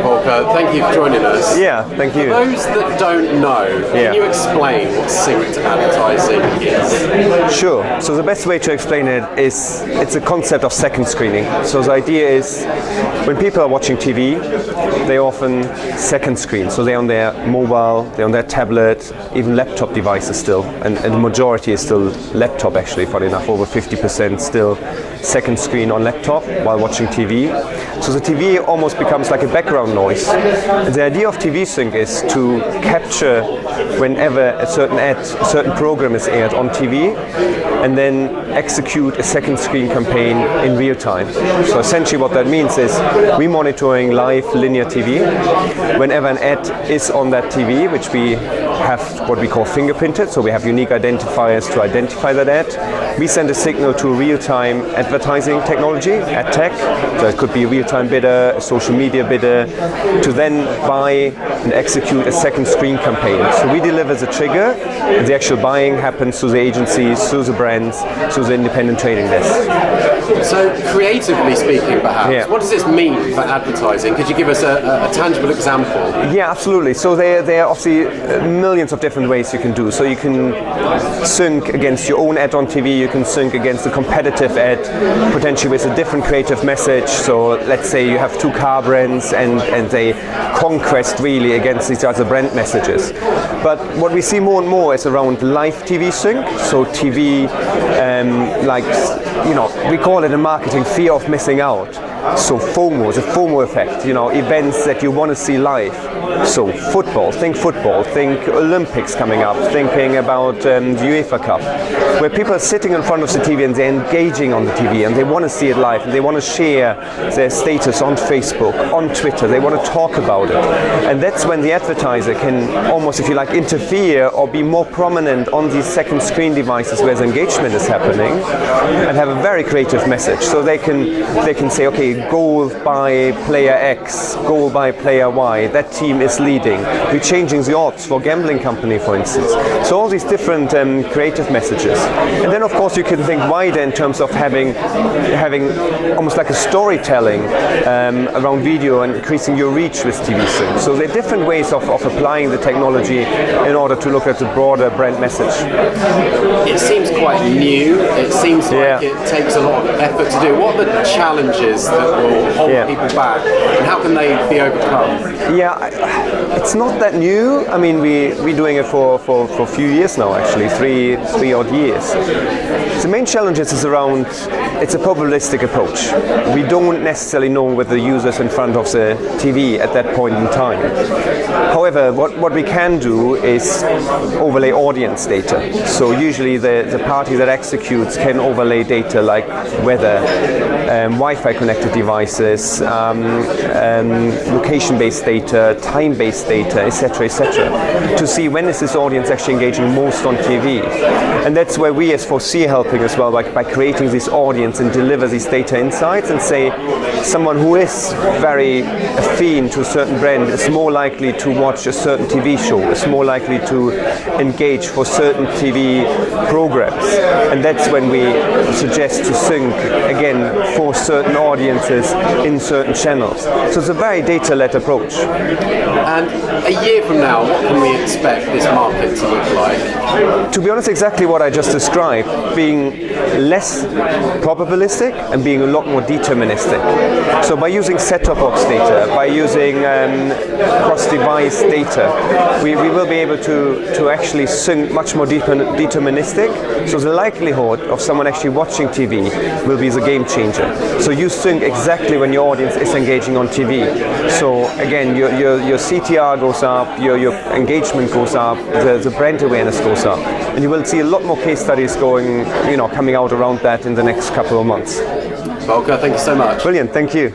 Volker, thank you for joining us. Yeah, thank you. For those that don't know, can you explain what synced advertising is? Sure. So the best way to explain it is it's a concept of second screening. So the idea is when people are watching TV, they often second screen. So they're on their mobile, they're on their tablet, even laptop devices still. And the majority is still laptop actually, funny enough, over 50% still second screen on laptop while watching TV. So the TV almost becomes like a background noise. The idea of TV Sync is to capture whenever a certain ad, a certain program is aired on TV, and then execute a second screen campaign in real time. So essentially what that means is we're monitoring live linear TV. Whenever an ad is on that TV, which we have what we call fingerprinted, so we have unique identifiers to identify that ad, we send a signal to a real-time advertising technology, ad tech, so it could be a real-time bidder, a social media bidder, to then buy and execute a second screen campaign. So we deliver the trigger, and the actual buying happens through the agencies, through the brands, through the independent trading desk. So creatively speaking perhaps, what does this mean for advertising? Could you give us a tangible example? Yeah, absolutely. So there are obviously millions of different ways you can do. So you can sync against your own ad on TV, you can sync against a competitive ad, potentially with a different creative message. So let's say you have two car brands and they conquest really against each other brand messages. But what we see more and more is around live TV sync. So TV, we call it in marketing fear of missing out. So FOMO, the FOMO effect, events that you want to see live. So football, think Olympics coming up, thinking about the UEFA Cup, where people are sitting in front of the TV and they're engaging on the TV and they want to see it live and they want to share their status on Facebook, on Twitter, they want to talk about it. And that's when the advertiser can almost, if you like, interfere or be more prominent on these second screen devices where the engagement is happening and have a very creative message. So they can say, okay, goal by player X, goal by player Y, that team is leading. We're changing the odds for a gambling company, for instance. So all these different creative messages. And then of course you can think wider in terms of having almost like a storytelling around video and increasing your reach with TV Sync. So there are different ways of applying the technology in order to look at the broader brand message. It seems quite new. It seems like it takes a lot of effort to do. What are the challenges that will hold people back, and how can they be overcome? Yeah, it's not that new. I mean, we're doing it for a few years now, actually, three odd years. The main challenge is around, it's a probabilistic approach. We don't necessarily know whether the user's in front of the TV at that point in time. However, what we can do is overlay audience data. So usually the party that executes can overlay data like weather, Wi-Fi connected devices, location-based data, time-based data, etc., to see when is this audience actually engaging most on TV. And that's where we as 4C are helping as well, by creating this audience and deliver these data insights and say someone who is very affine to a certain brand is more likely to watch a certain TV show, is more likely to engage for certain TV programs. And that's when we suggest to sync, again, for certain audiences in certain channels. So it's a very data-led approach. And a year from now, what can we expect this market to look like? To be honest, exactly what I just described, being less probabilistic and being a lot more deterministic. So by using set-top box data, by using cross-device data, we will be able to actually sync much more deterministic. So the likelihood of someone actually watching TV will be the game changer. So you sync exactly when your audience is engaging on TV. So again, your CTR goes up, your engagement goes up, the brand awareness goes up, and you will see a lot more case studies coming out around that in the next couple of months. Volker, thank you so much. Brilliant, thank you.